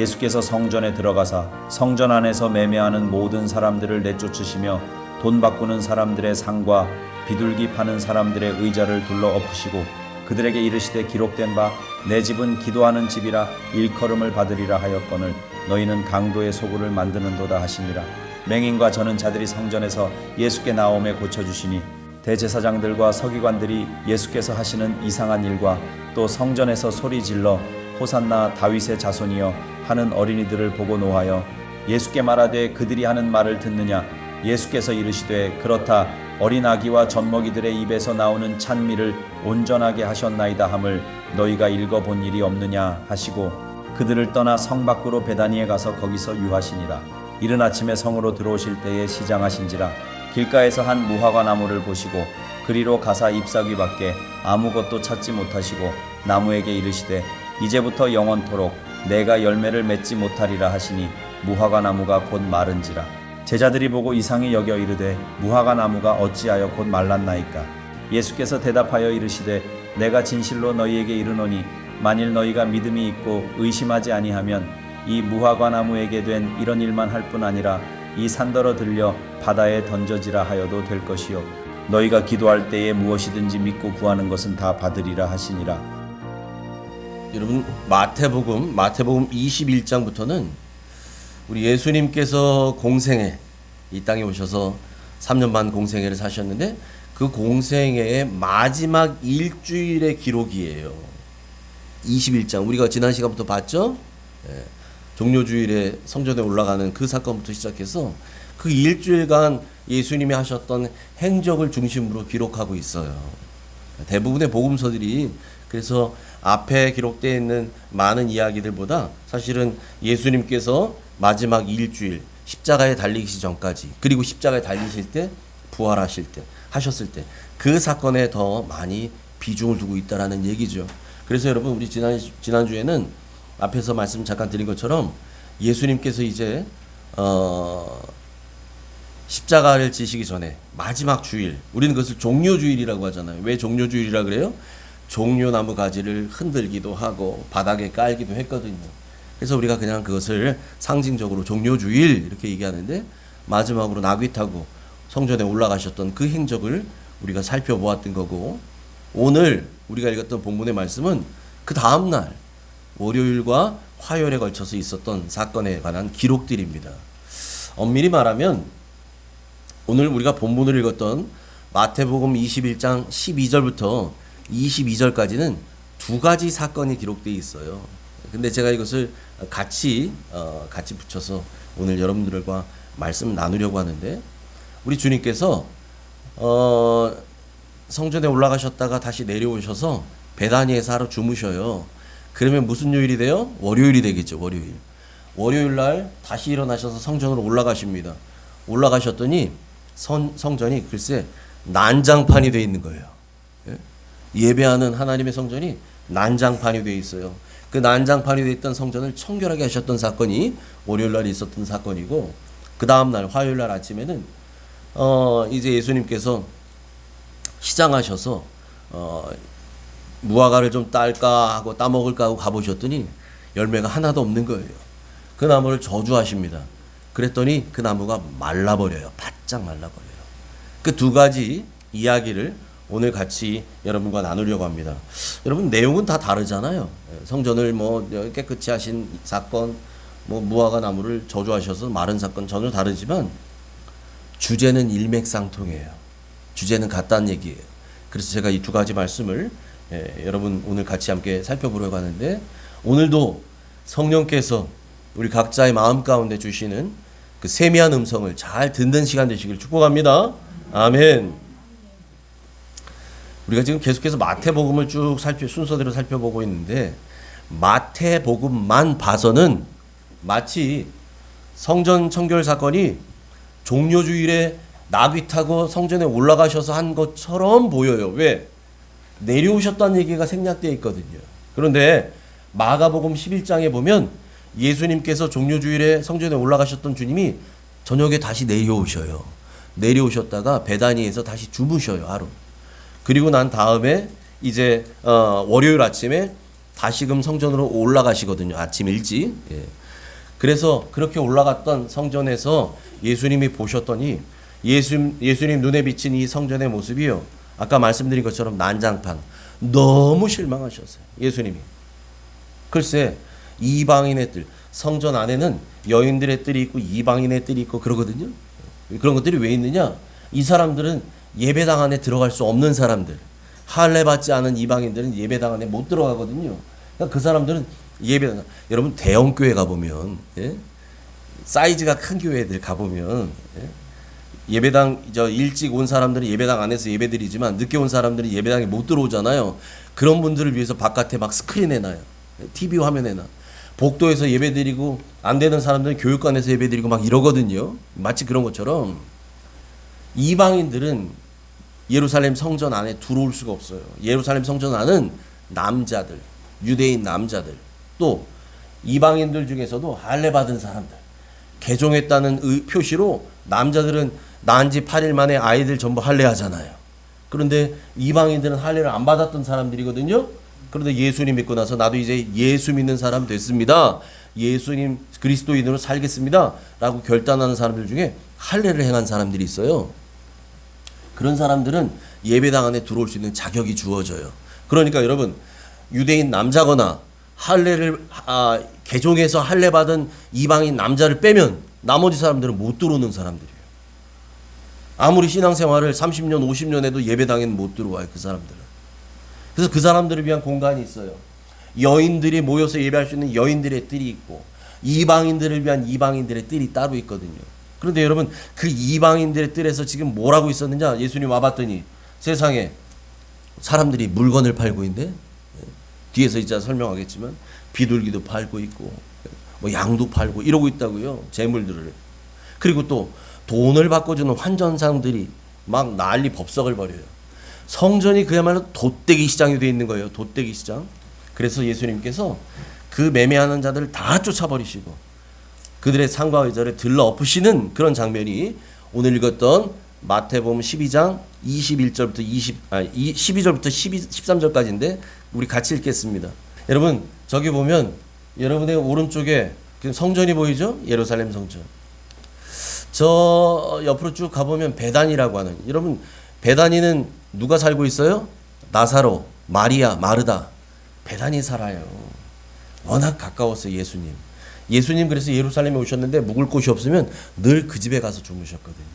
예수께서 성전에 들어가사 성전 안에서 매매하는 모든 사람들을 내쫓으시며 돈 바꾸는 사람들의 상과 비둘기 파는 사람들의 의자를 둘러 엎으시고 그들에게 이르시되 기록된 바 내 집은 기도하는 집이라 일컬음을 받으리라 하였거늘 너희는 강도의 소굴을 만드는도다 하시니라. 맹인과 저는 자들이 성전에서 예수께 나옴에 고쳐주시니 대제사장들과 서기관들이 예수께서 하시는 이상한 일과 또 성전에서 소리질러 호산나 다윗의 자손이여 하는 어린이들을 보고 노하여 예수께 말하되 그들이 하는 말을 듣느냐. 예수께서 이르시되 그렇다. 어린 아기와 젖먹이들의 입에서 나오는 찬미를 온전하게 하셨나이다 함을 너희가 읽어본 일이 없느냐 하시고 그들을 떠나 성 밖으로 베다니에 가서 거기서 유하시니라. 이른 아침에 성으로 들어오실 때에 시장하신지라. 길가에서 한 무화과 나무를 보시고 그리로 가사 잎사귀밖에 아무것도 찾지 못하시고 나무에게 이르시되 이제부터 영원토록 내가 열매를 맺지 못하리라 하시니 무화과 나무가 곧 마른지라. 제자들이 보고 이상히 여겨 이르되 무화과 나무가 어찌하여 곧 말랐나이까. 예수께서 대답하여 이르시되 내가 진실로 너희에게 이르노니 만일 너희가 믿음이 있고 의심하지 아니하면 이 무화과 나무에게 된 이런 일만 할 뿐 아니라 이 산더러 들려 바다에 던져지라 하여도 될 것이요 너희가 기도할 때에 무엇이든지 믿고 구하는 것은 다 받으리라 하시니라. 여러분, 마태복음 21장부터는 우리 예수님께서 공생애 이 땅에 오셔서 3년 반 공생애를 사셨는데 그 공생애의 마지막 일주일의 기록이에요. 21장 우리가 지난 시간부터 봤죠? 종료주일에 성전에 올라가는 그 사건부터 시작해서 그 일주일간 예수님이 하셨던 행적을 중심으로 기록하고 있어요. 대부분의 복음서들이 그래서 앞에 기록되어 있는 많은 이야기들보다 사실은 예수님께서 마지막 일주일 십자가에 달리기 전까지 그리고 십자가에 달리실 때 부활하실 때 하셨을 때 그 사건에 더 많이 비중을 두고 있다라는 얘기죠. 그래서 여러분 우리 지난주에는 앞에서 말씀 잠깐 드린 것처럼 예수님께서 이제 십자가를 지시기 전에 마지막 주일 우리는 그것을 종료주일이라고 하잖아요. 왜 종료주일이라 그래요? 종려나무 가지를 흔들기도 하고 바닥에 깔기도 했거든요. 그래서 우리가 그냥 그것을 상징적으로 종료주일 이렇게 얘기하는데 마지막으로 나귀 타고 성전에 올라가셨던 그 행적을 우리가 살펴보았던 거고 오늘 우리가 읽었던 본문의 말씀은 그 다음날 월요일과 화요일에 걸쳐서 있었던 사건에 관한 기록들입니다. 엄밀히 말하면 오늘 우리가 본문을 읽었던 마태복음 21장 12절부터 22절까지는 두 가지 사건이 기록되어 있어요. 근데 제가 이것을 같이 붙여서 오늘 여러분들과 말씀을 나누려고 하는데 우리 주님께서 성전에 올라가셨다가 다시 내려오셔서 베다니에서 하루 주무셔요. 그러면 무슨 요일이 돼요? 월요일이 되겠죠. 월요일 날 다시 일어나셔서 성전으로 올라가십니다. 올라가셨더니 성전이 글쎄 난장판이 되어 있는 거예요. 예배하는 하나님의 성전이 난장판이 되어 있어요. 그 난장판이 되어 있던 성전을 청결하게 하셨던 사건이 월요일 날 있었던 사건이고 그 다음 날 화요일 날 아침에는 이제 예수님께서 시장하셔서 무화과를 좀 딸까 하고 따먹을까 하고 가보셨더니 열매가 하나도 없는 거예요. 그 나무를 저주하십니다. 그랬더니 그 나무가 말라버려요. 바짝 말라버려요. 그 두 가지 이야기를 오늘 같이 여러분과 나누려고 합니다. 여러분 내용은 다 다르잖아요. 성전을 깨끗이 하신 사건, 무화과 나무를 저주하셔서 마른 사건 전혀 다르지만 주제는 일맥상통해요. 주제는 같다는 얘기예요. 그래서 제가 이 두 가지 말씀을 여러분 오늘 같이 함께 살펴보려고 하는데 오늘도 성령께서 우리 각자의 마음 가운데 주시는 그 세미한 음성을 잘 듣는 시간 되시길 축복합니다. 아멘. 우리가 지금 계속해서 마태복음을 쭉 순서대로 살펴보고 있는데 마태복음만 봐서는 마치 성전 청결 사건이 종료주일에 나귀 타고 성전에 올라가셔서 한 것처럼 보여요. 왜? 내려오셨다는 얘기가 생략되어 있거든요. 그런데 마가복음 11장에 보면 예수님께서 종료주일에 성전에 올라가셨던 주님이 저녁에 다시 내려오셔요. 내려오셨다가 베다니에서 다시 주무셔요. 하루. 그리고 난 다음에 이제 월요일 아침에 다시금 성전으로 올라가시거든요. 아침 일찍. 그래서 그렇게 올라갔던 성전에서 예수님이 보셨더니 예수님 눈에 비친 이 성전의 모습이요, 아까 말씀드린 것처럼 난장판, 너무 실망하셨어요. 예수님이. 글쎄, 이방인의 뜰, 성전 안에는 여인들의 뜰이 있고 이방인의 뜰이 있고 그러거든요. 그런 것들이 왜 있느냐? 이 사람들은 예배당 안에 들어갈 수 없는 사람들, 할례 받지 않은 이방인들은 예배당 안에 못 들어가거든요. 그러니까 그 사람들은 예배당, 여러분 대형 교회 가보면, 예? 사이즈가 큰 교회들 가보면, 예? 예배당 일찍 온 사람들은 예배당 안에서 예배드리지만 늦게 온 사람들은 예배당에 못 들어오잖아요. 그런 분들을 위해서 바깥에 막 스크린 해놔요. TV 화면 해놔. 복도에서 예배드리고 안 되는 사람들은 교육관에서 예배드리고 막 이러거든요. 마치 그런 것처럼 이방인들은 예루살렘 성전 안에 들어올 수가 없어요. 예루살렘 성전 안은 남자들, 유대인 남자들, 또 이방인들 중에서도 할례 받은 사람들, 개종했다는 표시로 남자들은 난 지 8일 만에 아이들 전부 할례하잖아요. 그런데 이방인들은 할례를 안 받았던 사람들이거든요. 그런데 예수님 믿고 나서 나도 이제 예수 믿는 사람 됐습니다, 예수님 그리스도인으로 살겠습니다 라고 결단하는 사람들 중에 할례를 행한 사람들이 있어요. 그런 사람들은 예배당 안에 들어올 수 있는 자격이 주어져요. 그러니까 여러분, 유대인 남자거나 할례를 개종해서 할례 받은 이방인 남자를 빼면 나머지 사람들은 못 들어오는 사람들이에요. 아무리 신앙생활을 30년 50년 해도 예배당에는 못 들어와요, 그 사람들은. 그래서 그 사람들을 위한 공간이 있어요. 여인들이 모여서 예배할 수 있는 여인들의 뜰이 있고, 이방인들을 위한 이방인들의 뜰이 따로 있거든요. 그런데 여러분, 그 이방인들의 뜰에서 지금 뭘 하고 있었느냐? 예수님 와봤더니 세상에 사람들이 물건을 팔고 있는데, 뒤에서 이제 설명하겠지만 비둘기도 팔고 있고 뭐 양도 팔고 이러고 있다고요. 재물들을. 그리고 또 돈을 바꿔주는 환전상들이 막 난리 법석을 벌여요. 성전이 그야말로 돛대기 시장이 되어 있는 거예요. 돛대기 시장. 그래서 예수님께서 그 매매하는 자들을 다 쫓아버리시고 그들의 상과 의자를 들러 엎으시는 그런 장면이 오늘 읽었던 마태복음 12장 21절부터 12절부터 13절까지인데 우리 같이 읽겠습니다. 여러분, 저기 보면 여러분의 오른쪽에 성전이 보이죠? 예루살렘 성전. 저 옆으로 쭉 가보면 베다니라고 하는, 여러분 베다니는 누가 살고 있어요? 나사로, 마리아, 마르다. 베다니 살아요. 워낙 가까웠어요, 예수님. 예수님 그래서 예루살렘에 오셨는데 묵을 곳이 없으면 늘 그 집에 가서 주무셨거든요.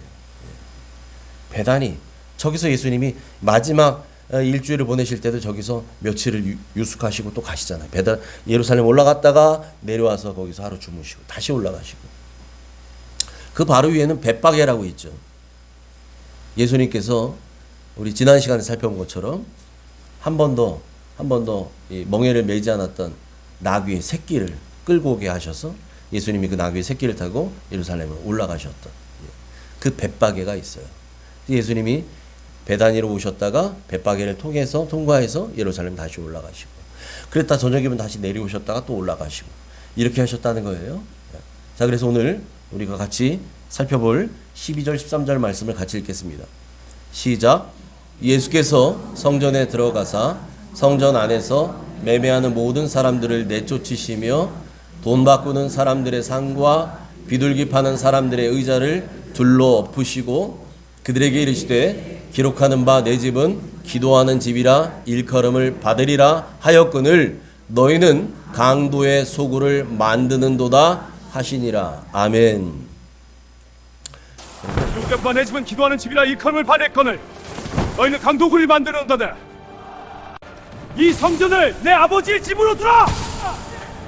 베다니, 저기서 예수님이 마지막 일주일을 보내실 때도 저기서 며칠을 유숙하시고 또 가시잖아요. 예루살렘 올라갔다가 내려와서 거기서 하루 주무시고 다시 올라가시고. 그 바로 위에는 벳바게라고 있죠. 예수님께서 우리 지난 시간에 살펴본 것처럼 한 번 더 멍에를 매지 않았던 나귀의 새끼를 끌고 오게 하셔서 예수님이 그 나귀의 새끼를 타고 예루살렘으로 올라가셨던 그 벳바게가 있어요. 예수님이 베다니로 오셨다가 벳바게를 통과해서 예루살렘 다시 올라가시고, 그랬다 저녁이면 다시 내려오셨다가 또 올라가시고, 이렇게 하셨다는 거예요. 자, 그래서 오늘 우리가 같이 살펴볼 12절 13절 말씀을 같이 읽겠습니다. 시작. 예수께서 성전에 들어가사 성전 안에서 매매하는 모든 사람들을 내쫓으시며 돈 바꾸는 사람들의 상과 비둘기 파는 사람들의 의자를 둘러 엎으시고 그들에게 이르시되 기록하는 바 내 집은 기도하는 집이라 일컬음을 받으리라 하였거늘 너희는 강도의 소굴을 만드는도다 하시니라. 아멘. 기록된 바 내 집은 기도하는 집이라 일컬음을 받았거늘 너희는 강도굴을 만드는도다. 이 성전을 내 아버지의 집으로 두라.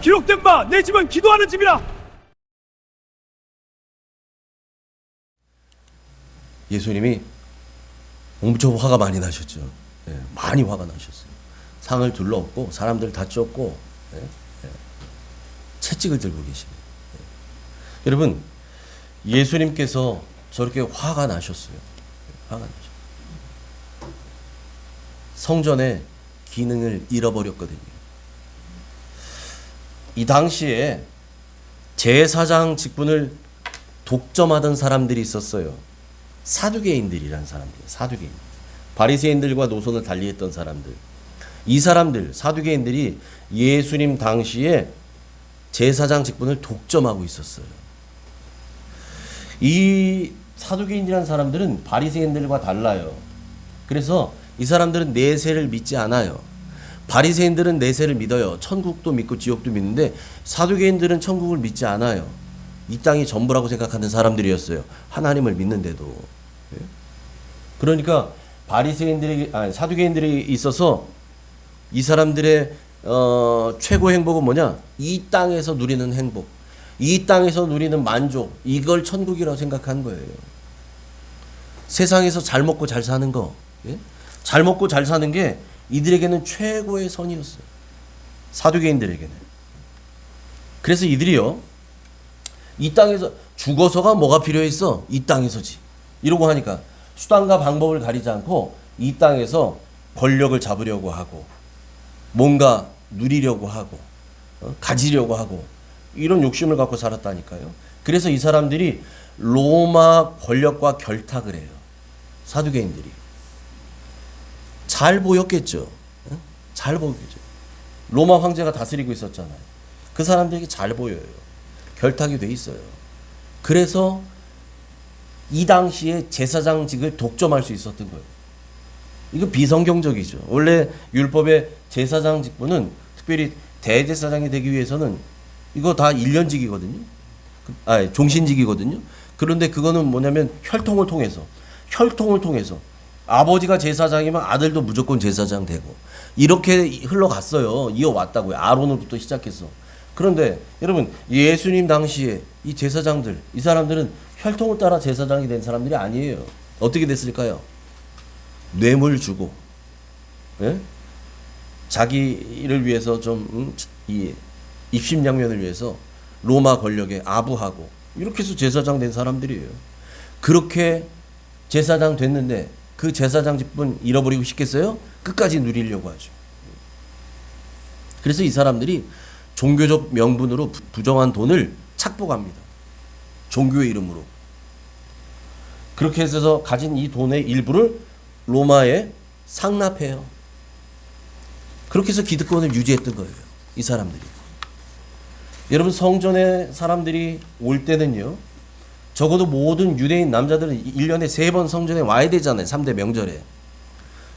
기록된 바 내 집은 기도하는 집이라. 예수님이 엄청 화가 많이 나셨죠. 예, 많이 화가 나셨어요. 상을 둘러엎고 사람들 다 쫓고 채찍을 들고 계시네요. 여러분, 예수님께서 저렇게 화가 나셨어요. 화가 나셨어요. 성전의 기능을 잃어버렸거든요. 이 당시에 제사장 직분을 독점하던 사람들이 있었어요. 사두개인들이라는 사람들, 사두개인. 바리새인들과 노선을 달리했던 사람들. 이 사람들, 사두개인들이 예수님 당시에 제사장 직분을 독점하고 있었어요. 이 사두개인이라는 사람들은 바리새인들과 달라요. 그래서 이 사람들은 내세를 믿지 않아요. 바리새인들은 내세를 믿어요. 천국도 믿고 지옥도 믿는데 사두개인들은 천국을 믿지 않아요. 이 땅이 전부라고 생각하는 사람들이었어요. 하나님을 믿는데도. 그러니까 사두개인들이 있어서 이 사람들의 최고 행복은 뭐냐? 이 땅에서 누리는 행복, 이 땅에서 누리는 만족, 이걸 천국이라고 생각한 거예요. 세상에서 잘 먹고 잘 사는 거, 잘 먹고 잘 사는 게 이들에게는 최고의 선이었어요. 사두개인들에게는. 그래서 이들이요, 이 땅에서 죽어서가 뭐가 필요했어? 이 땅에서지. 이러고 하니까 수단과 방법을 가리지 않고 이 땅에서 권력을 잡으려고 하고 뭔가 누리려고 하고 가지려고 하고 이런 욕심을 갖고 살았다니까요. 그래서 이 사람들이 로마 권력과 결탁을 해요. 사두개인들이. 잘 보였겠죠. 잘 보였겠죠. 로마 황제가 다스리고 있었잖아요. 그 사람들에게 잘 보여요. 결탁이 돼 있어요. 그래서 이 당시에 제사장직을 독점할 수 있었던 거예요. 이거 비성경적이죠. 원래 율법의 제사장 직분은 특별히 대제사장이 되기 위해서는 이거 다 1년직이거든요. 종신직이거든요. 그런데 그거는 뭐냐면 혈통을 통해서 아버지가 제사장이면 아들도 무조건 제사장 되고 이렇게 흘러갔어요. 이어왔다고요. 아론으로부터 시작해서. 그런데 여러분 예수님 당시에 이 제사장들, 이 사람들은 혈통을 따라 제사장이 된 사람들이 아니에요. 어떻게 됐을까요? 뇌물 주고, 자기를 위해서 좀 이 입심양면을 위해서 로마 권력에 아부하고 이렇게 해서 제사장 된 사람들이에요. 그렇게 제사장 됐는데 그 제사장 직분 잃어버리고 싶겠어요? 끝까지 누리려고 하죠. 그래서 이 사람들이 종교적 명분으로 부정한 돈을 착복합니다. 종교의 이름으로. 그렇게 해서 가진 이 돈의 일부를 로마에 상납해요. 그렇게 해서 기득권을 유지했던 거예요. 이 사람들이. 여러분 성전에 사람들이 올 때는요. 적어도 모든 유대인 남자들은 1년에 3번 성전에 와야 되잖아요. 3대 명절에.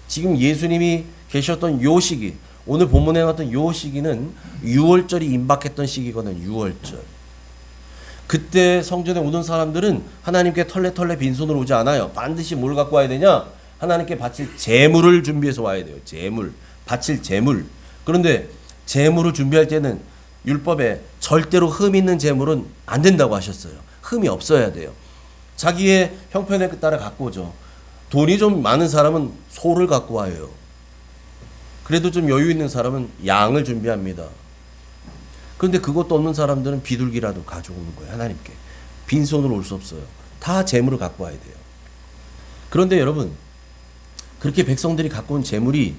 지금 예수님이 계셨던 요 시기, 오늘 본문에 나왔던 요 시기는 6월절이 임박했던 시기거든요. 6월절. 그때 성전에 오는 사람들은 하나님께 털레털레 빈손으로 오지 않아요. 반드시 뭘 갖고 와야 되냐? 하나님께 바칠 제물을 준비해서 와야 돼요. 제물. 바칠 제물. 그런데 제물을 준비할 때는 율법에 절대로 흠 있는 제물은 안 된다고 하셨어요. 흠이 없어야 돼요. 자기의 형편에 따라 갖고 오죠. 돈이 좀 많은 사람은 소를 갖고 와요. 그래도 좀 여유 있는 사람은 양을 준비합니다. 그런데 그것도 없는 사람들은 비둘기라도 가져오는 거예요. 하나님께. 빈손으로 올 수 없어요. 다 제물을 갖고 와야 돼요. 그런데 여러분 그렇게 백성들이 갖고 온 제물이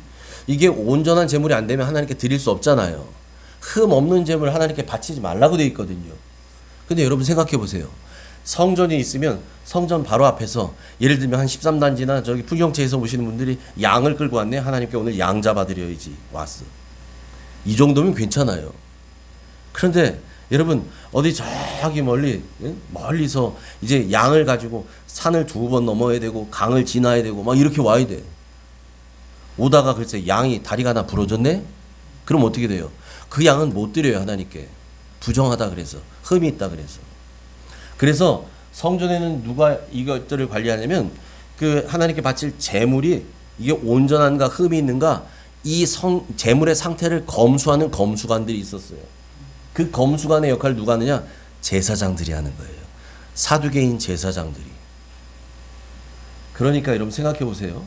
이게 온전한 제물이 안 되면 하나님께 드릴 수 없잖아요. 흠 없는 제물 하나님께 바치지 말라고 되어 있거든요. 근데 여러분 생각해 보세요. 성전이 있으면 성전 바로 앞에서 예를 들면 한 13단지나 저기 풍경채에서 오시는 분들이 양을 끌고 왔네. 하나님께 오늘 양 잡아드려야지. 왔어. 이 정도면 괜찮아요. 그런데 여러분 어디 저기 멀리서 이제 양을 가지고 산을 2번 넘어야 되고 강을 지나야 되고 막 이렇게 와야 돼. 오다가 글쎄 양이 다리가 하나 부러졌네? 그럼 어떻게 돼요? 그 양은 못 드려요. 하나님께. 부정하다 그래서. 흠이 있다 그래서. 그래서 성전에는 누가 이것들을 관리하냐면 그 하나님께 바칠 제물이 이게 온전한가 흠이 있는가 이 제물의 상태를 검수하는 검수관들이 있었어요. 그 검수관의 역할을 누가 하느냐? 제사장들이 하는 거예요. 사두개인 제사장들이. 그러니까 여러분 생각해 보세요.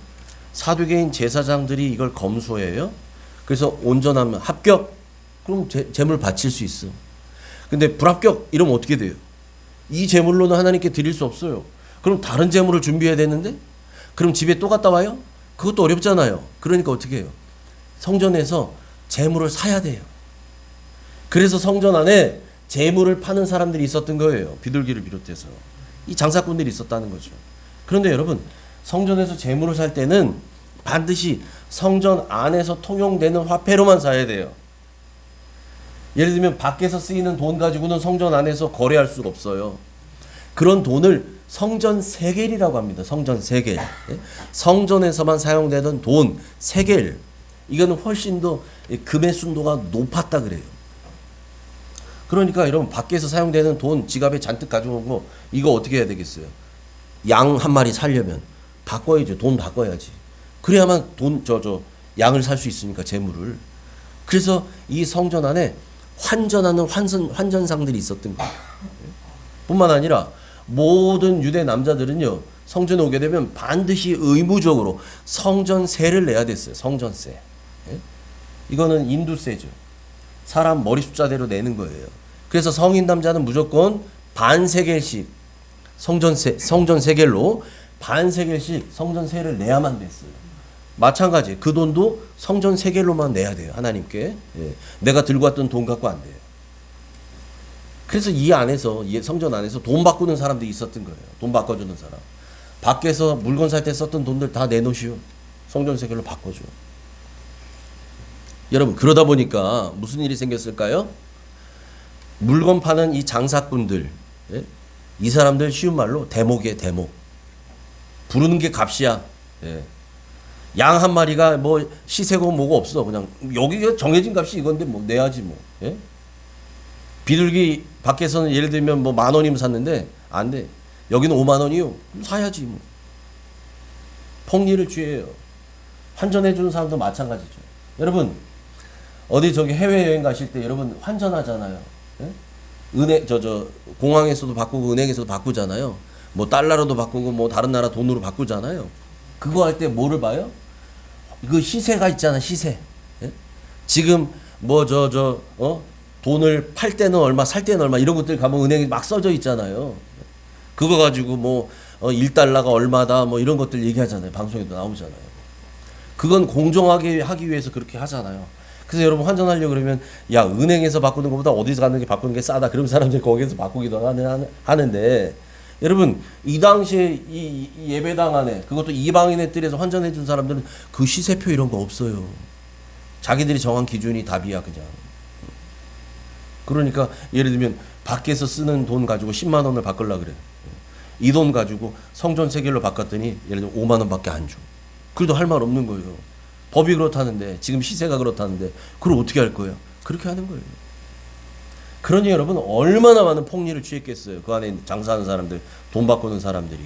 사두개인 제사장들이 이걸 검수해요. 그래서 온전하면 합격? 그럼 제물 바칠 수 있어. 근데 불합격? 이러면 어떻게 돼요? 이 제물로는 하나님께 드릴 수 없어요. 그럼 다른 제물을 준비해야 되는데? 그럼 집에 또 갔다 와요? 그것도 어렵잖아요. 그러니까 어떻게 해요? 성전에서 제물을 사야 돼요. 그래서 성전 안에 제물을 파는 사람들이 있었던 거예요. 비둘기를 비롯해서. 이 장사꾼들이 있었다는 거죠. 그런데 여러분 성전에서 제물을 살 때는 반드시 성전 안에서 통용되는 화폐로만 사야 돼요. 예를 들면 밖에서 쓰이는 돈 가지고는 성전 안에서 거래할 수가 없어요. 그런 돈을 성전 세겔이라고 합니다. 성전 세겔. 예? 성전에서만 사용되던 돈 세겔. 이거는 훨씬 더 금의 순도가 높았다 그래요. 그러니까 여러분 밖에서 사용되는 돈 지갑에 잔뜩 가져온 거 이거 어떻게 해야 되겠어요? 양 한 마리 살려면 바꿔야죠. 돈 바꿔야지. 그래야만 양을 살 수 있으니까 재물을. 그래서 이 성전 안에 환전하는 환전상들이 있었던 거예요. 뿐만 아니라 모든 유대 남자들은요 성전에 오게 되면 반드시 의무적으로 성전세를 내야 됐어요. 성전세. 예? 이거는 인두세죠. 사람 머리 숫자대로 내는 거예요. 그래서 성인 남자는 무조건 반세겔씩 성전세겔로 반세겔씩 성전세를 내야만 됐어요. 마찬가지 그 돈도 성전세겔로만 내야 돼요. 하나님께. 예. 내가 들고 왔던 돈 갖고 안 돼요. 그래서 이 성전 안에서 돈 바꾸는 사람들이 있었던 거예요. 돈 바꿔주는 사람. 밖에서 물건 살 때 썼던 돈들 다 내놓으시오. 성전세겔로 바꿔줘. 여러분 그러다 보니까 무슨 일이 생겼을까요? 물건 파는 이 장사꾼들, 예? 이 사람들 쉬운 말로 대목이에요. 대목. 부르는 게 값이야. 예. 양 한 마리가 뭐 시세고 뭐고 없어. 그냥 여기가 정해진 값이 이건데 뭐 내야지 뭐. 예? 비둘기 밖에서는 예를 들면 뭐 10,000원이면 샀는데 안 돼. 여기는 50,000원이요. 그럼 사야지 뭐. 폭리를 취해요. 환전해 주는 사람도 마찬가지죠. 여러분 어디 해외 여행 가실 때 여러분 환전하잖아요. 예? 공항에서도 바꾸고 은행에서도 바꾸잖아요. 뭐 달러로도 바꾸고 뭐 다른 나라 돈으로 바꾸잖아요. 그거 할 때 뭐를 봐요? 그 시세가 있잖아. 시세. 예? 지금 돈을 팔 때는 얼마, 살 때는 얼마 이런 것들 가면 은행에 막 써져 있잖아요. 그거 가지고 1달러가 얼마다 뭐 이런 것들 얘기하잖아요. 방송에도 나오잖아요. 그건 공정하게 하기 위해서 그렇게 하잖아요. 그래서 여러분 환전하려고 그러면 야 은행에서 바꾸는 것보다 어디서 가는 게 바꾸는 게 싸다. 그럼 사람들이 거기에서 바꾸기도 하는데 여러분 이 당시에 이 예배당 안에 그것도 이방인의 뜰에서 환전해 준 사람들은 그 시세표 이런 거 없어요. 자기들이 정한 기준이 답이야 그냥. 그러니까 예를 들면 밖에서 쓰는 돈 가지고 10만 원을 바꾸려고 그래. 이 돈 가지고 성전 세겔로 바꿨더니 예를 들면 5만 원밖에 안 줘. 그래도 할 말 없는 거예요. 법이 그렇다는데 지금 시세가 그렇다는데 그걸 어떻게 할 거예요? 그렇게 하는 거예요. 그러니 여러분 얼마나 많은 폭리를 취했겠어요. 그 안에 장사하는 사람들, 돈 바꾸는 사람들이.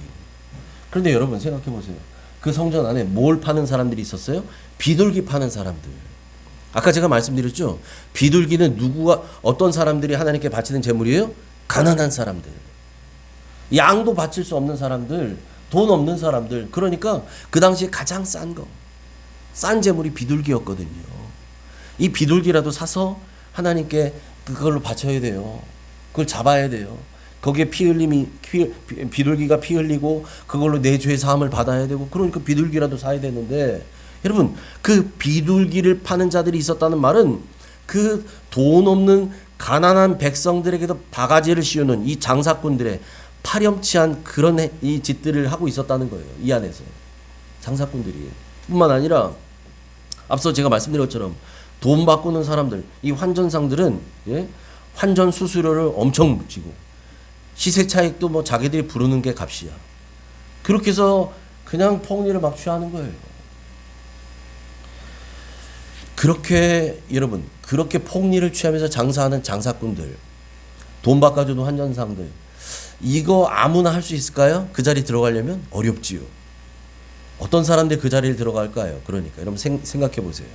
그런데 여러분 생각해 보세요. 그 성전 안에 뭘 파는 사람들이 있었어요? 비둘기 파는 사람들. 아까 제가 말씀드렸죠. 비둘기는 어떤 사람들이 하나님께 바치는 제물이에요? 가난한 사람들. 양도 바칠 수 없는 사람들, 돈 없는 사람들. 그러니까 그 당시에 가장 싼 제물이 비둘기였거든요. 이 비둘기라도 사서 하나님께 그걸로 바쳐야 돼요. 그걸 잡아야 돼요. 거기에 비둘기가 피 흘리고 그걸로 내 죄 사함을 받아야 되고 그러니까 비둘기라도 사야 되는데 여러분 그 비둘기를 파는 자들이 있었다는 말은 그 돈 없는 가난한 백성들에게도 바가지를 씌우는 이 장사꾼들의 파렴치한 그런 이 짓들을 하고 있었다는 거예요. 이 안에서 장사꾼들이 뿐만 아니라 앞서 제가 말씀드린 것처럼 돈 바꾸는 사람들 이 환전상들은 환전 수수료를 엄청 묻히고 시세 차익도 뭐 자기들이 부르는 게 값이야. 그렇게 해서 그냥 폭리를 막 취하는 거예요. 그렇게 폭리를 취하면서 장사하는 장사꾼들, 돈 바꿔주는 환전상들, 이거 아무나 할 수 있을까요? 그 자리 들어가려면 어렵지요. 어떤 사람들이 그 자리에 들어갈까요? 그러니까 여러분 생각해 보세요.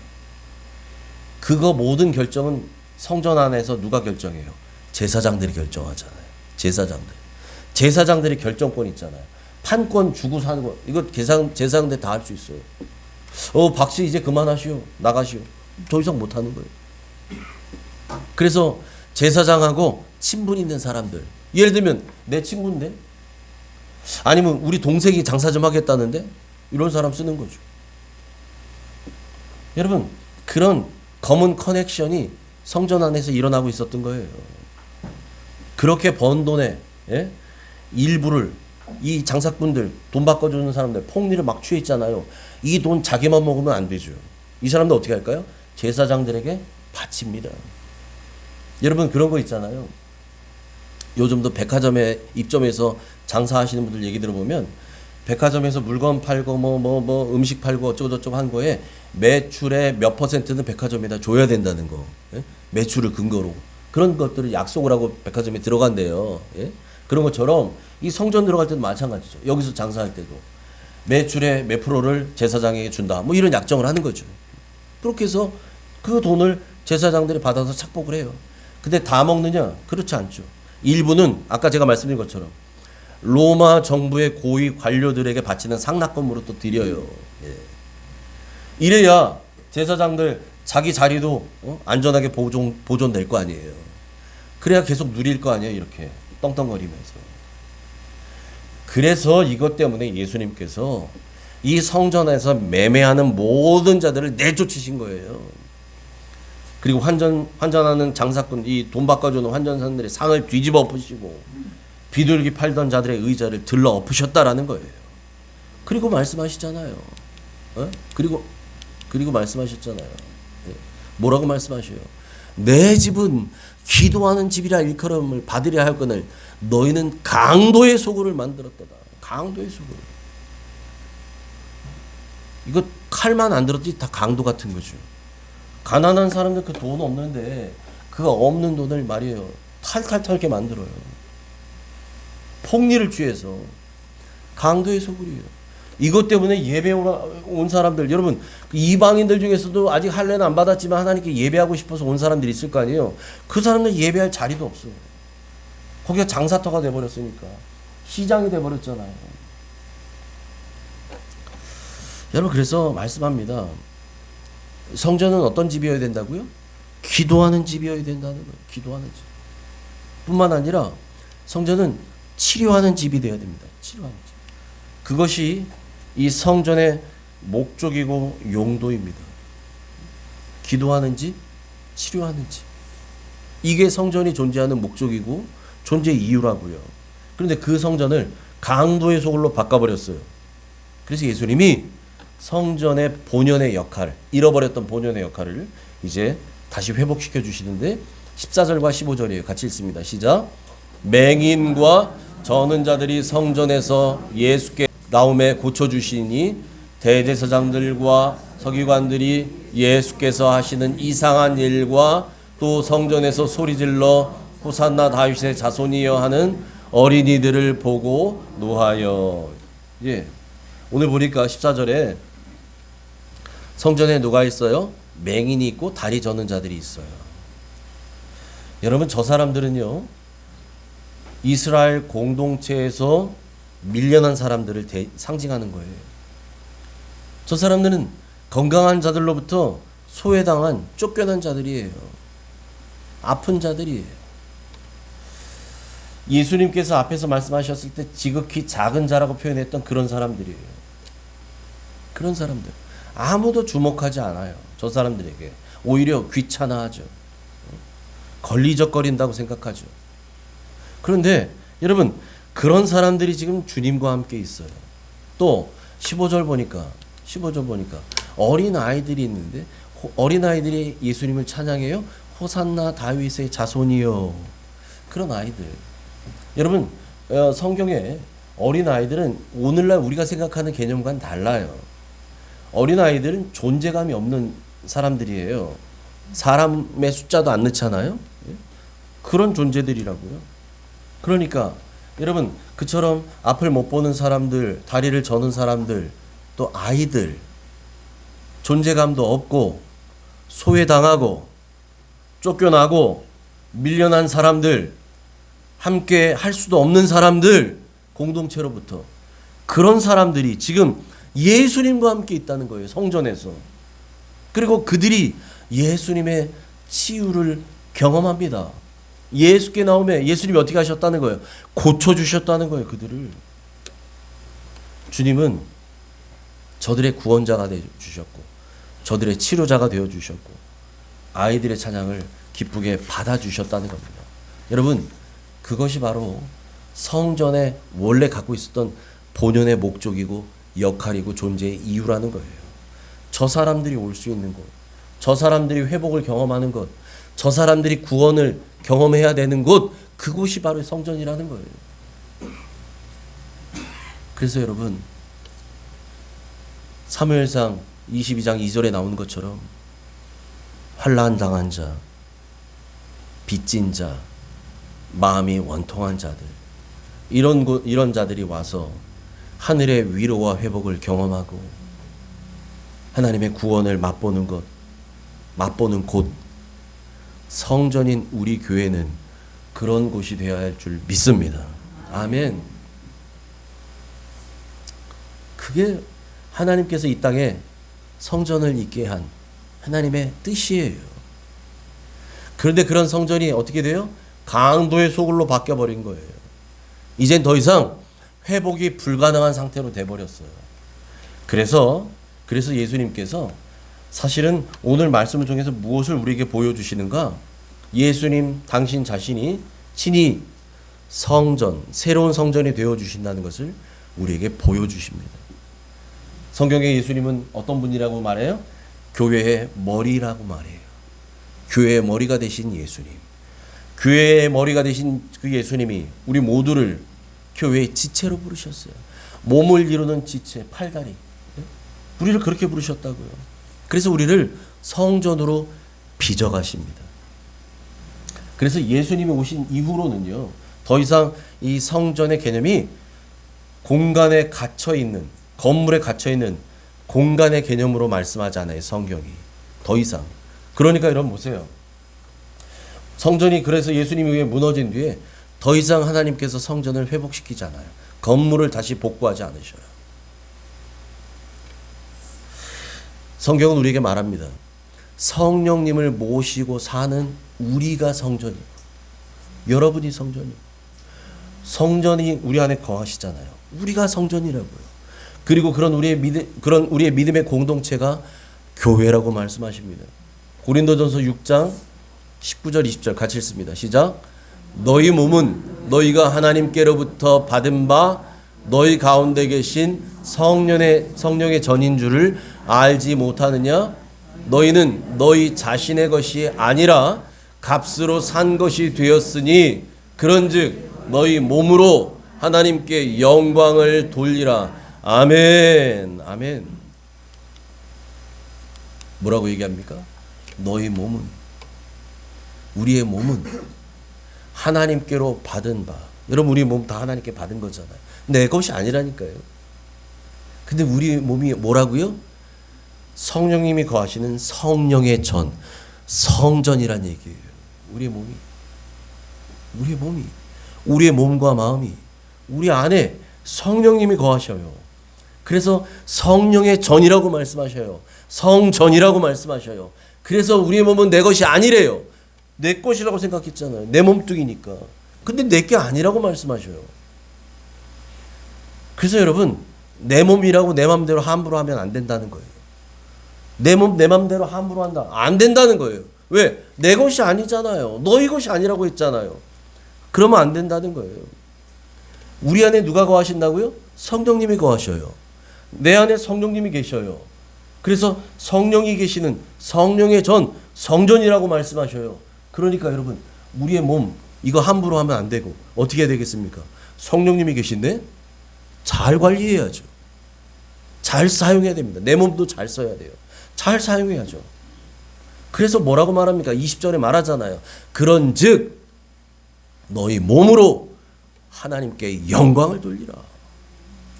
그거 모든 결정은 성전 안에서 누가 결정해요? 제사장들이 결정하잖아요. 제사장들이 결정권 있잖아요. 판권 주고 사는 거 이거 제사장들 다 할 수 있어요. 박씨 이제 그만하시오. 나가시오. 더 이상 못 하는 거예요. 그래서 제사장하고 친분 있는 사람들 예를 들면 내 친구인데 아니면 우리 동생이 장사 좀 하겠다는데 이런 사람 쓰는 거죠. 여러분 그런 검은 커넥션이 성전 안에서 일어나고 있었던 거예요. 그렇게 번 돈의 일부를 이 장사꾼들 돈 바꿔주는 사람들 폭리를 막 취했잖아요. 이 돈 자기만 먹으면 안 되죠. 이 사람들 어떻게 할까요? 제사장들에게 바칩니다. 여러분 그런 거 있잖아요. 요즘도 백화점에 입점해서 장사하시는 분들 얘기 들어보면 백화점에서 물건 팔고 뭐 음식 팔고 어쩌고저쩌고 한 거에 매출의 몇 퍼센트는 백화점에다 줘야 된다는 거. 예? 매출을 근거로. 그런 것들을 약속을 하고 백화점에 들어간대요. 예? 그런 것처럼 이 성전 들어갈 때도 마찬가지죠. 여기서 장사할 때도 매출의 몇 프로를 제사장에게 준다. 뭐 이런 약정을 하는 거죠. 그렇게 해서 그 돈을 제사장들이 받아서 착복을 해요. 근데 다 먹느냐? 그렇지 않죠. 일부는 아까 제가 말씀드린 것처럼 로마 정부의 고위 관료들에게 바치는 상납금으로 또 드려요. 예. 이래야 제사장들 자기 자리도 안전하게 보존될 거 아니에요. 그래야 계속 누릴 거 아니에요. 이렇게 떵떵거리면서. 그래서 이것 때문에 예수님께서 이 성전에서 매매하는 모든 자들을 내쫓으신 거예요. 그리고 환전하는 장사꾼, 이 돈 바꿔주는 환전사들의 상을 뒤집어 엎으시고 비둘기 팔던 자들의 의자를 들러 엎으셨다라는 거예요. 그리고 말씀하시잖아요. 그리고 말씀하셨잖아요. 뭐라고 말씀하셔요? 내 집은 기도하는 집이라 일컬음을 받으려 할거늘 너희는 강도의 소굴을 만들었다다. 강도의 소굴. 이거 칼만 안 들었지 다 강도 같은 거죠. 가난한 사람들 그 돈 없는데 그 없는 돈을 말이에요. 탈탈 털게 만들어요. 폭리를 취해서. 강도의 소굴이에요. 이것 때문에 예배 온 사람들, 여러분 이방인들 중에서도 아직 할례는 안 받았지만 하나님께 예배하고 싶어서 온 사람들이 있을 거 아니에요. 그 사람들 예배할 자리도 없어요. 거기가 장사터가 돼버렸으니까. 시장이 돼버렸잖아요. 여러분 그래서 말씀합니다. 성전은 어떤 집이어야 된다고요? 기도하는 집이어야 된다는 거예요. 기도하는 집. 뿐만 아니라 성전은 치료하는 집이 되어야 됩니다. 치료하는 집. 그것이 이 성전의 목적이고 용도입니다. 기도하는 집, 치료하는 집. 이게 성전이 존재하는 목적이고 존재 이유라고요. 그런데 그 성전을 강도의 소굴로 바꿔버렸어요. 그래서 예수님이 성전의 본연의 역할, 잃어버렸던 본연의 역할을 이제 다시 회복시켜 주시는데 14절과 15절이에요. 같이 읽습니다. 시작. 맹인과 저는 자들이 성전에서 예수께 나옴에 고쳐주시니 대제사장들과 서기관들이 예수께서 하시는 이상한 일과 또 성전에서 소리질러 호산나 다윗의 자손이여 하는 어린이들을 보고 노하여. 예. 오늘 보니까 14절에 성전에 누가 있어요? 맹인이 있고 다리 저는 자들이 있어요. 여러분 저 사람들은요 이스라엘 공동체에서 밀려난 사람들을 상징하는 거예요. 저 사람들은 건강한 자들로부터 소외당한 쫓겨난 자들이에요. 아픈 자들이에요. 예수님께서 앞에서 말씀하셨을 때 지극히 작은 자라고 표현했던 그런 사람들이에요. 그런 사람들. 아무도 주목하지 않아요. 저 사람들에게. 오히려 귀찮아하죠. 걸리적거린다고 생각하죠. 그런데 여러분 그런 사람들이 지금 주님과 함께 있어요. 또 15절 보니까 어린 아이들이 있는데 어린 아이들이 예수님을 찬양해요. 호산나 다윗의 자손이요. 그런 아이들. 여러분 성경에 어린 아이들은 오늘날 우리가 생각하는 개념과는 달라요. 어린 아이들은 존재감이 없는 사람들이에요. 사람의 숫자도 안 넣잖아요. 그런 존재들이라고요. 그러니까 여러분 그처럼 앞을 못 보는 사람들, 다리를 저는 사람들, 또 아이들, 존재감도 없고 소외당하고 쫓겨나고 밀려난 사람들, 함께 할 수도 없는 사람들, 공동체로부터 그런 사람들이 지금 예수님과 함께 있다는 거예요. 성전에서. 그리고 그들이 예수님의 치유를 경험합니다. 예수께 나오면 예수님이 어떻게 하셨다는 거예요? 고쳐주셨다는 거예요. 그들을. 주님은 저들의 구원자가 되어주셨고 저들의 치료자가 되어주셨고 아이들의 찬양을 기쁘게 받아주셨다는 겁니다. 여러분 그것이 바로 성전에 원래 갖고 있었던 본연의 목적이고 역할이고 존재의 이유라는 거예요. 저 사람들이 올 수 있는 곳, 저 사람들이 회복을 경험하는 것, 저 사람들이 구원을 경험해야 되는 곳, 그곳이 바로 성전이라는 거예요. 그래서 여러분, 사무엘상 22장 2절에 나오는 것처럼 환난 당한 자, 빚진 자, 마음이 원통한 자들, 이런 자들이 와서 하늘의 위로와 회복을 경험하고 하나님의 구원을 맛보는 곳, 성전인 우리 교회는 그런 곳이 되어야 할 줄 믿습니다. 아멘. 그게 하나님께서 이 땅에 성전을 있게 한 하나님의 뜻이에요. 그런데 그런 성전이 어떻게 돼요? 강도의 소굴로 바뀌어버린 거예요. 이젠 더 이상 회복이 불가능한 상태로 돼버렸어요. 그래서 예수님께서 사실은 오늘 말씀을 통해서 무엇을 우리에게 보여주시는가? 예수님 당신 자신이 친히 성전, 새로운 성전이 되어주신다는 것을 우리에게 보여주십니다. 성경에 예수님은 어떤 분이라고 말해요? 교회의 머리라고 말해요. 교회의 머리가 되신 예수님. 교회의 머리가 되신 그 예수님이 우리 모두를 교회의 지체로 부르셨어요. 몸을 이루는 지체, 팔다리. 우리를 그렇게 부르셨다고요. 그래서 우리를 성전으로 빚어가십니다. 그래서 예수님이 오신 이후로는요, 더 이상 이 성전의 개념이 공간에 갇혀있는, 건물에 갇혀있는 공간의 개념으로 말씀하지 않아요, 성경이. 더 이상. 그러니까 여러분 보세요. 성전이 그래서 예수님 위에 무너진 뒤에 더 이상 하나님께서 성전을 회복시키지 않아요. 건물을 다시 복구하지 않으셔요. 성경은 우리에게 말합니다. 성령님을 모시고 사는 우리가 성전이고, 여러분이 성전이고, 성전이 우리 안에 거하시잖아요. 우리가 성전이라고요. 그리고 그런 우리의 믿음의 공동체가 교회라고 말씀하십니다. 고린도전서 6장 19절 20절 같이 읽습니다. 시작. 너희 몸은 너희가 하나님께로부터 받은 바 너희 가운데 계신 성령의 전인 줄을 알지 못하느냐? 너희는 너희 자신의 것이 아니라 값으로 산 것이 되었으니 그런즉 너희 몸으로 하나님께 영광을 돌리라. 아멘. 아멘. 뭐라고 얘기합니까? 너희 몸은, 우리의 몸은 하나님께로 받은 바. 여러분, 우리 몸 다 하나님께 받은 거잖아요. 내 것이 아니라니까요. 근데 우리 몸이 뭐라고요? 성령님이 거하시는 성령의 전, 성전이란 얘기예요. 우리의 몸이, 우리의 몸과 마음이, 우리 안에 성령님이 거하셔요. 그래서 성령의 전이라고 말씀하셔요. 성전이라고 말씀하셔요. 그래서 우리의 몸은 내 것이 아니래요. 내 것이라고 생각했잖아요. 내 몸뚱이니까. 근데 내 게 아니라고 말씀하셔요. 그래서 여러분, 내 몸이라고 내 맘대로 함부로 하면 안 된다는 거예요. 내 몸 내 맘대로 함부로 한다. 안 된다는 거예요. 왜? 내 것이 아니잖아요. 너희 것이 아니라고 했잖아요. 그러면 안 된다는 거예요. 우리 안에 누가 거하신다고요? 성령님이 거하셔요. 내 안에 성령님이 계셔요. 그래서 성령이 계시는 성령의 전, 성전이라고 말씀하셔요. 그러니까 여러분, 우리의 몸 이거 함부로 하면 안 되고 어떻게 해야 되겠습니까? 성령님이 계신데 잘 관리해야죠. 잘 사용해야 됩니다. 내 몸도 잘 써야 돼요. 잘 사용해야죠. 그래서 뭐라고 말합니까? 20절에 말하잖아요. 그런즉 너희 몸으로 하나님께 영광을 돌리라.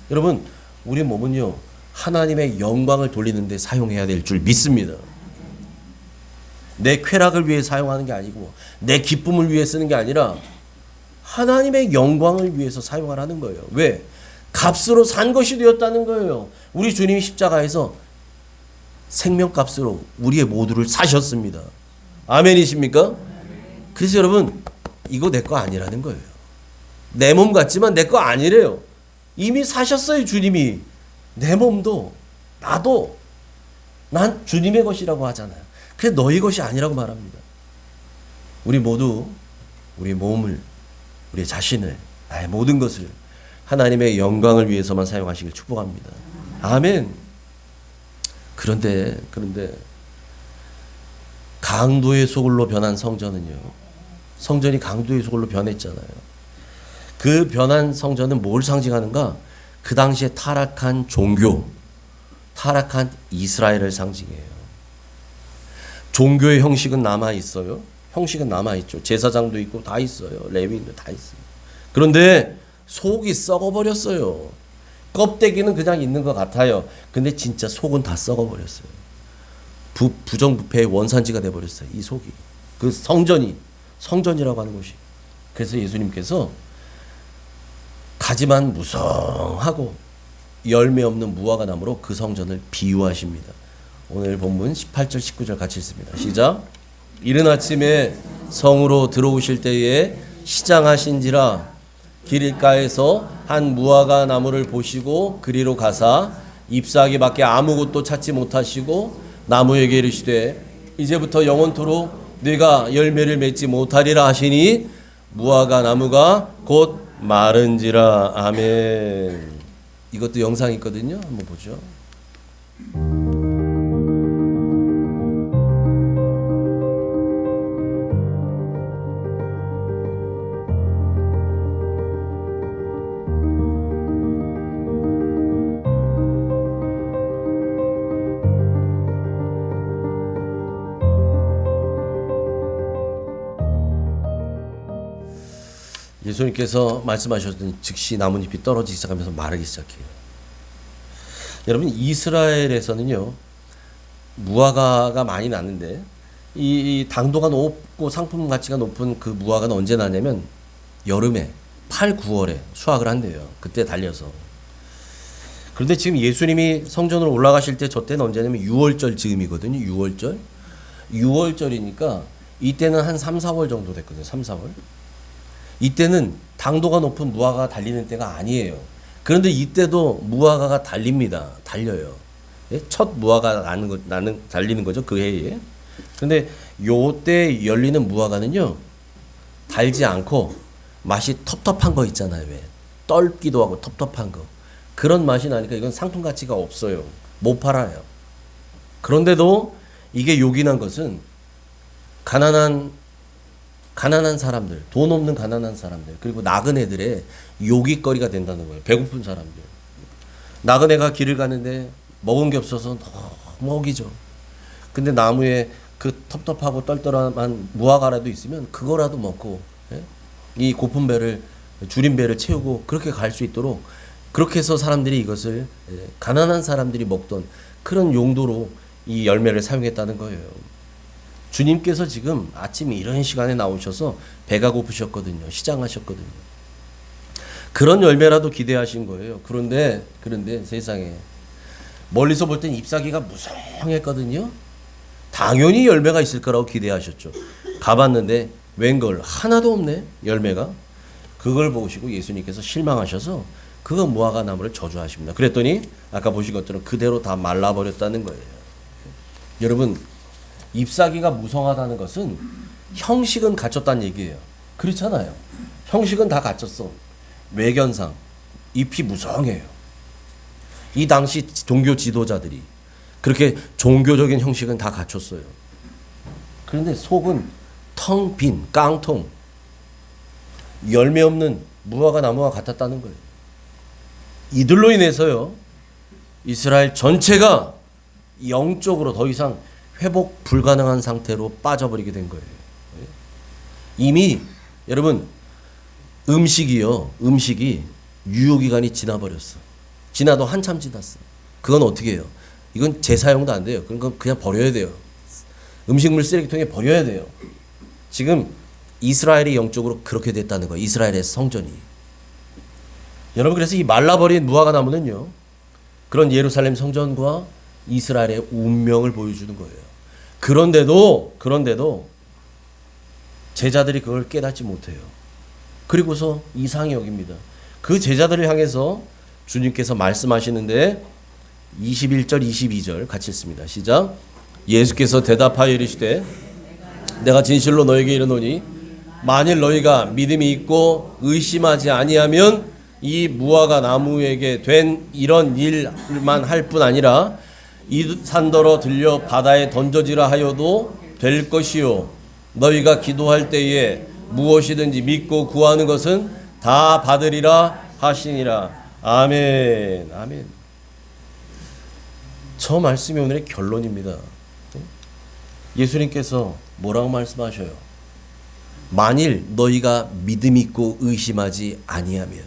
여러분, 우리 몸은요, 하나님의 영광을 돌리는 데 사용해야 될 줄 믿습니다. 내 쾌락을 위해 사용하는 게 아니고 내 기쁨을 위해 쓰는 게 아니라 하나님의 영광을 위해서 사용하라는 거예요. 왜? 값으로 산 것이 되었다는 거예요. 우리 주님이 십자가에서 생명값으로 우리의 모두를 사셨습니다. 아멘이십니까? 그래서 여러분, 이거 내 거 아니라는 거예요. 내 몸 같지만 내 거 아니래요. 이미 사셨어요, 주님이. 내 몸도 나도 난 주님의 것이라고 하잖아요. 그게 너희 것이 아니라고 말합니다. 우리 모두 우리 몸을, 우리 자신을, 나의 모든 것을 하나님의 영광을 위해서만 사용하시길 축복합니다. 아멘. 그런데 강도의 소굴로 변한 성전은요. 성전이 강도의 소굴로 변했잖아요. 그 변한 성전은 뭘 상징하는가? 그 당시에 타락한 종교, 타락한 이스라엘을 상징해요. 종교의 형식은 남아 있어요. 형식은 남아 있죠. 제사장도 있고 다 있어요. 레위인도 다 있어요. 그런데 속이 썩어버렸어요. 껍데기는 그냥 있는 것 같아요. 근데 진짜 속은 다 썩어버렸어요. 부정부패의 원산지가 돼버렸어요. 이 속이. 그 성전이라고 하는 곳이. 그래서 예수님께서 가지만 무성하고 열매 없는 무화과 나무로 그 성전을 비유하십니다. 오늘 본문 18절 19절 같이 읽습니다. 시작. 이른 아침에 성으로 들어오실 때에 시장하신지라 길가에서 한 무화과 나무를 보시고 그리로 가사 잎사귀 밖에 아무것도 찾지 못하시고 나무에게 이르시되 이제부터 영원토록 네가 열매를 맺지 못하리라 하시니 무화과 나무가 곧 마른지라. 아멘. 이것도 영상이 있거든요. 한번 보죠. 예수님께서 말씀하셨던 즉시 나뭇잎이 떨어지기 시작하면서 마르기 시작해요. 여러분 이스라엘에서는요 무화과가 많이 났는데 이 당도가 높고 상품 가치가 높은 그 무화과는 언제 나냐면 여름에 8, 9월에 수확을 한대요. 그때 달려서. 그런데 지금 예수님이 성전으로 올라가실 때 저 때는 언제냐면 6월절 즈음이거든요. 6월절이니까 이때는 한 3, 4월 정도 됐거든요. 3, 4월. 이때는 당도가 높은 무화과가 달리는 때가 아니에요. 그런데 이때도 무화과가 달립니다. 달려요. 예? 첫 무화과가 달리는 거죠. 그 해에. 그런데 요때 열리는 무화과는요. 달지 않고 맛이 텁텁한 거 있잖아요. 왜? 떫기도 하고 텁텁한 거. 그런 맛이 나니까 이건 상품 가치가 없어요. 못 팔아요. 그런데도 이게 요긴한 것은 가난한 사람들, 돈 없는 가난한 사람들, 그리고 나그네들의 요깃거리가 된다는 거예요. 배고픈 사람들. 나그네가 길을 가는데 먹은 게 없어서 너무 먹이죠. 근데 나무에 그 텁텁하고 떨떠름한 무화과라도 있으면 그거라도 먹고 이 고픈 배를 줄인 배를 채우고 그렇게 갈 수 있도록 그렇게 해서 사람들이 이것을 가난한 사람들이 먹던 그런 용도로 이 열매를 사용했다는 거예요. 주님께서 지금 아침 이런 시간에 나오셔서 배가 고프셨거든요. 시장하셨거든요. 그런 열매라도 기대하신 거예요. 그런데 세상에 멀리서 볼 땐 잎사귀가 무성했거든요. 당연히 열매가 있을 거라고 기대하셨죠. 가봤는데 웬걸 하나도 없네. 열매가. 그걸 보시고 예수님께서 실망하셔서 그 무화과 나무를 저주하십니다. 그랬더니 아까 보신 것처럼 그대로 다 말라버렸다는 거예요. 여러분 잎사귀가 무성하다는 것은 형식은 갖췄다는 얘기예요. 그렇잖아요. 형식은 다 갖췄어. 외견상 잎이 무성해요. 이 당시 종교 지도자들이 그렇게 종교적인 형식은 다 갖췄어요. 그런데 속은 텅 빈 깡통 열매 없는 무화과 나무와 같았다는 거예요. 이들로 인해서요 이스라엘 전체가 영적으로 더 이상 회복 불가능한 상태로 빠져버리게 된 거예요. 이미 여러분 음식이 유효기간이 지나버렸어. 지나도 한참 지났어. 그건 어떻게 해요? 이건 재사용도 안 돼요. 그건 그냥 버려야 돼요. 음식물 쓰레기통에 버려야 돼요. 지금 이스라엘이 영적으로 그렇게 됐다는 거예요. 이스라엘의 성전이. 여러분 그래서 이 말라버린 무화과 나무는요. 그런 예루살렘 성전과 이스라엘의 운명을 보여주는 거예요. 그런데도 제자들이 그걸 깨닫지 못해요. 그리고서 이상히 여깁니다. 그 제자들을 향해서 주님께서 말씀하시는데 21절 22절 같이 읽습니다. 시작. 예수께서 대답하여 이르시되 내가 진실로 너에게 이르노니 만일 너희가 믿음이 있고 의심하지 아니하면 이 무화과 나무에게 된 이런 일만 할 뿐 아니라 이 산더러 들려 바다에 던져지라 하여도 될 것이요 너희가 기도할 때에 무엇이든지 믿고 구하는 것은 다 받으리라 하시니라. 아멘. 아멘. 저 말씀이 오늘의 결론입니다. 예수님께서 뭐라고 말씀하셔요? 만일 너희가 믿음 있고 의심하지 아니하면,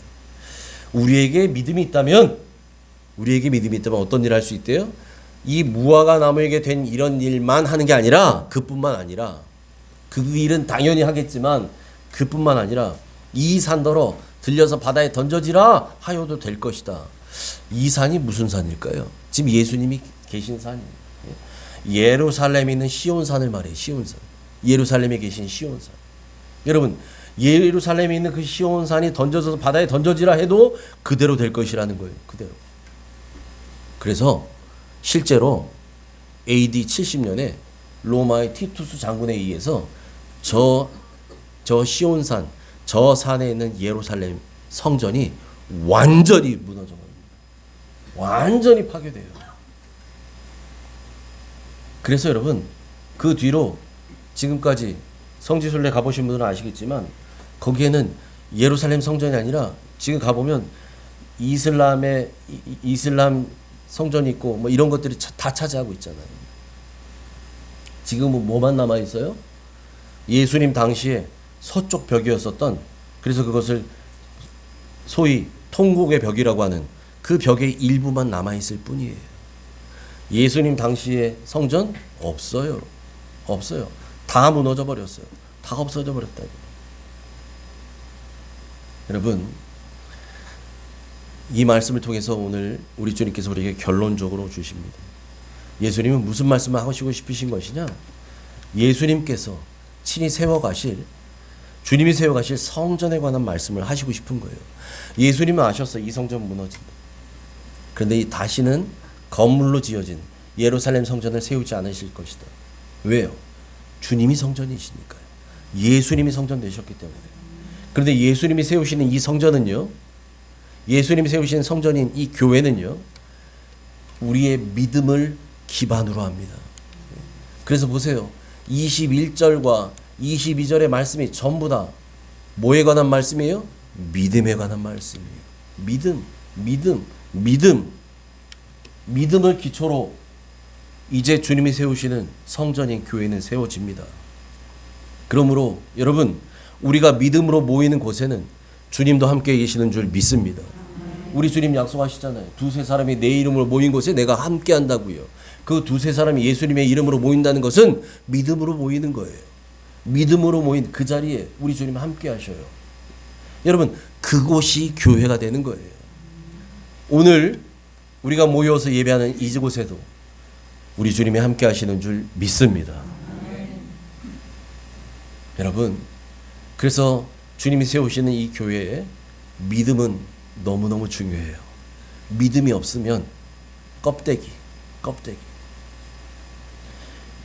우리에게 믿음이 있다면 어떤 일을 할 수 있대요? 이 무화과 나무에게 된 이런 일만 하는 게 아니라, 그뿐만 아니라, 그 일은 당연히 하겠지만 그뿐만 아니라 이 산더러 들려서 바다에 던져지라 하여도 될 것이다. 이 산이 무슨 산일까요? 지금 예수님이 계신 산이에요. 예루살렘에 있는 시온산을 말해요. 시온산. 예루살렘에 계신 시온산. 여러분, 예루살렘에 있는 그 시온산이 던져서 바다에 던져지라 해도 그대로 될 것이라는 거예요. 그대로. 그래서 실제로 AD 70년에 로마의 티투스 장군에 의해서 저 시온산, 저 산에 있는 예루살렘 성전이 완전히 무너져 버립니다. 완전히 파괴돼요. 그래서 여러분, 그 뒤로 지금까지 성지순례 가보신 분들은 아시겠지만 거기에는 예루살렘 성전이 아니라 지금 가보면 이슬람 성전이 있고 뭐 이런 것들이 다 차지하고 있잖아요. 지금은 뭐만 남아 있어요? 예수님 당시에 서쪽 벽이었었던, 그래서 그것을 소위 통곡의 벽이라고 하는 그 벽의 일부만 남아 있을 뿐이에요. 예수님 당시에 성전 없어요. 없어요. 다 무너져 버렸어요. 다 없어져 버렸다. 여러분, 이 말씀을 통해서 오늘 우리 주님께서 우리에게 결론적으로 주십니다. 예수님은 무슨 말씀을 하시고 싶으신 것이냐? 예수님께서 친히 세워가실, 주님이 세워가실 성전에 관한 말씀을 하시고 싶은 거예요. 예수님은 아셨어요. 이 성전 무너진다. 그런데 다시는 건물로 지어진 예루살렘 성전을 세우지 않으실 것이다. 왜요? 주님이 성전이시니까요. 예수님이 성전 되셨기 때문에. 그런데 예수님이 세우시는 이 성전은요, 예수님이 세우시는 성전인 이 교회는요, 우리의 믿음을 기반으로 합니다. 그래서 보세요. 21절과 22절의 말씀이 전부 다 뭐에 관한 말씀이에요? 믿음에 관한 말씀이에요. 믿음을 기초로 이제 주님이 세우시는 성전인 교회는 세워집니다. 그러므로 여러분, 우리가 믿음으로 모이는 곳에는 주님도 함께 계시는 줄 믿습니다. 우리 주님 약속하시잖아요. 두세 사람이 내 이름으로 모인 곳에 내가 함께 한다고요. 그 두세 사람이 예수님의 이름으로 모인다는 것은 믿음으로 모이는 거예요. 믿음으로 모인 그 자리에 우리 주님 함께 하셔요. 여러분, 그곳이 교회가 되는 거예요. 오늘 우리가 모여서 예배하는 이곳에도 우리 주님이 함께 하시는 줄 믿습니다. 여러분, 그래서 주님이 세우시는 이 교회에 믿음은 너무너무 중요해요. 믿음이 없으면 껍데기.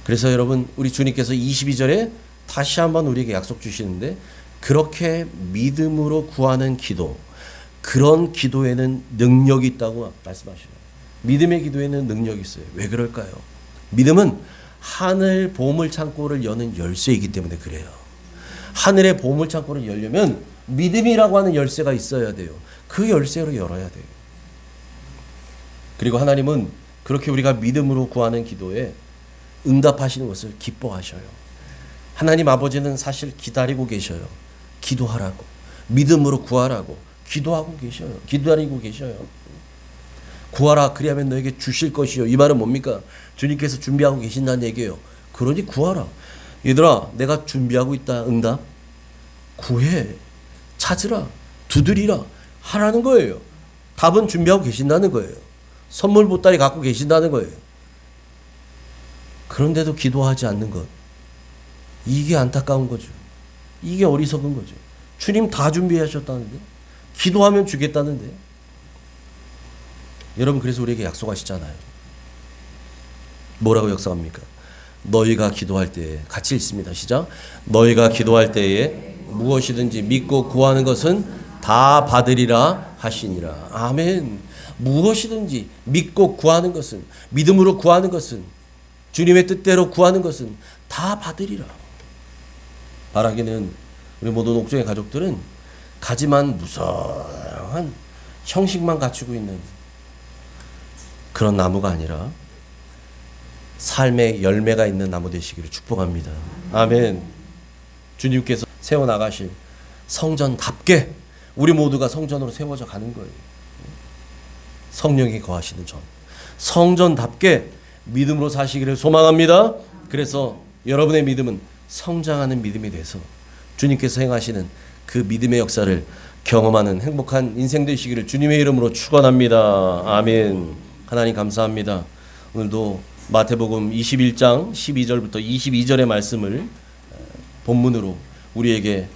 그래서 여러분, 우리 주님께서 22절에 다시 한번 우리에게 약속 주시는데, 그렇게 믿음으로 구하는 기도, 그런 기도에는 능력이 있다고 말씀하셔요. 믿음의 기도에는 능력이 있어요. 왜 그럴까요? 믿음은 하늘 보물 창고를 여는 열쇠이기 때문에 그래요. 하늘의 보물 창고를 열려면 믿음이라고 하는 열쇠가 있어야 돼요. 그 열쇠로 열어야 돼요. 그리고 하나님은 그렇게 우리가 믿음으로 구하는 기도에 응답하시는 것을 기뻐하셔요. 하나님 아버지는 사실 기다리고 계셔요. 기도하라고, 믿음으로 구하라고 기도하고 계셔요. 기다리고 계셔요. 구하라, 그리하면 너에게 주실 것이요. 이 말은 뭡니까? 주님께서 준비하고 계신다는 얘기예요. 그러니 구하라. 얘들아, 내가 준비하고 있다. 응답. 구해. 찾으라. 두드리라. 하라는 거예요. 답은 준비하고 계신다는 거예요. 선물 보따리 갖고 계신다는 거예요. 그런데도 기도하지 않는 것. 이게 안타까운 거죠. 이게 어리석은 거죠. 주님 다 준비하셨다는데, 기도하면 주겠다는데. 여러분, 그래서 우리에게 약속하시잖아요. 뭐라고 약속합니까? 너희가 기도할 때에, 같이 읽습니다. 시작. 너희가 기도할 때에 무엇이든지 믿고 구하는 것은 다 받으리라 하시니라. 아멘. 무엇이든지 믿고 구하는 것은, 믿음으로 구하는 것은, 주님의 뜻대로 구하는 것은 다 받으리라. 바라기는 우리 모든 옥정의 가족들은 가지만 무성한 형식만 갖추고 있는 그런 나무가 아니라 삶의 열매가 있는 나무 되시기를 축복합니다. 아멘. 주님께서 세워나가실 성전답게 우리 모두가 성전으로 세워져 가는 거예요. 성령이 거하시는 전 성전답게 믿음으로 사시기를 소망합니다. 그래서 여러분의 믿음은 성장하는 믿음이 돼서 주님께서 행하시는 그 믿음의 역사를 경험하는 행복한 인생 되시기를 주님의 이름으로 축원합니다. 아멘. 하나님 감사합니다. 오늘도 마태복음 21장 12절부터 22절의 말씀을 본문으로 우리에게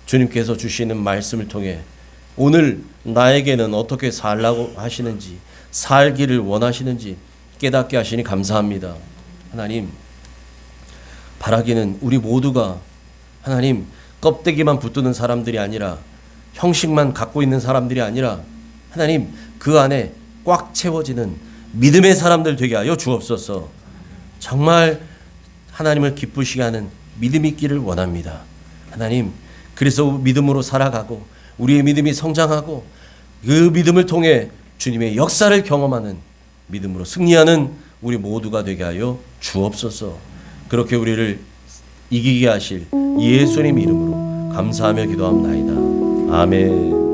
주님께서 주시는 말씀을 통해 오늘 나에게는 어떻게 살라고 하시는지, 살기를 원하시는지 깨닫게 하시니 감사합니다. 하나님, 바라기는 우리 모두가 하나님 껍데기만 붙드는 사람들이 아니라, 형식만 갖고 있는 사람들이 아니라 하나님 그 안에 꽉 채워지는 믿음의 사람들 되게 하여 주옵소서. 정말 하나님을 기쁘시게 하는 믿음이 있기를 원합니다. 하나님, 그래서 믿음으로 살아가고 우리의 믿음이 성장하고 그 믿음을 통해 주님의 역사를 경험하는 믿음으로 승리하는 우리 모두가 되게 하여 주옵소서. 그렇게 우리를 이기게 하실 예수님 이름으로 감사하며 기도합나이다. 아멘.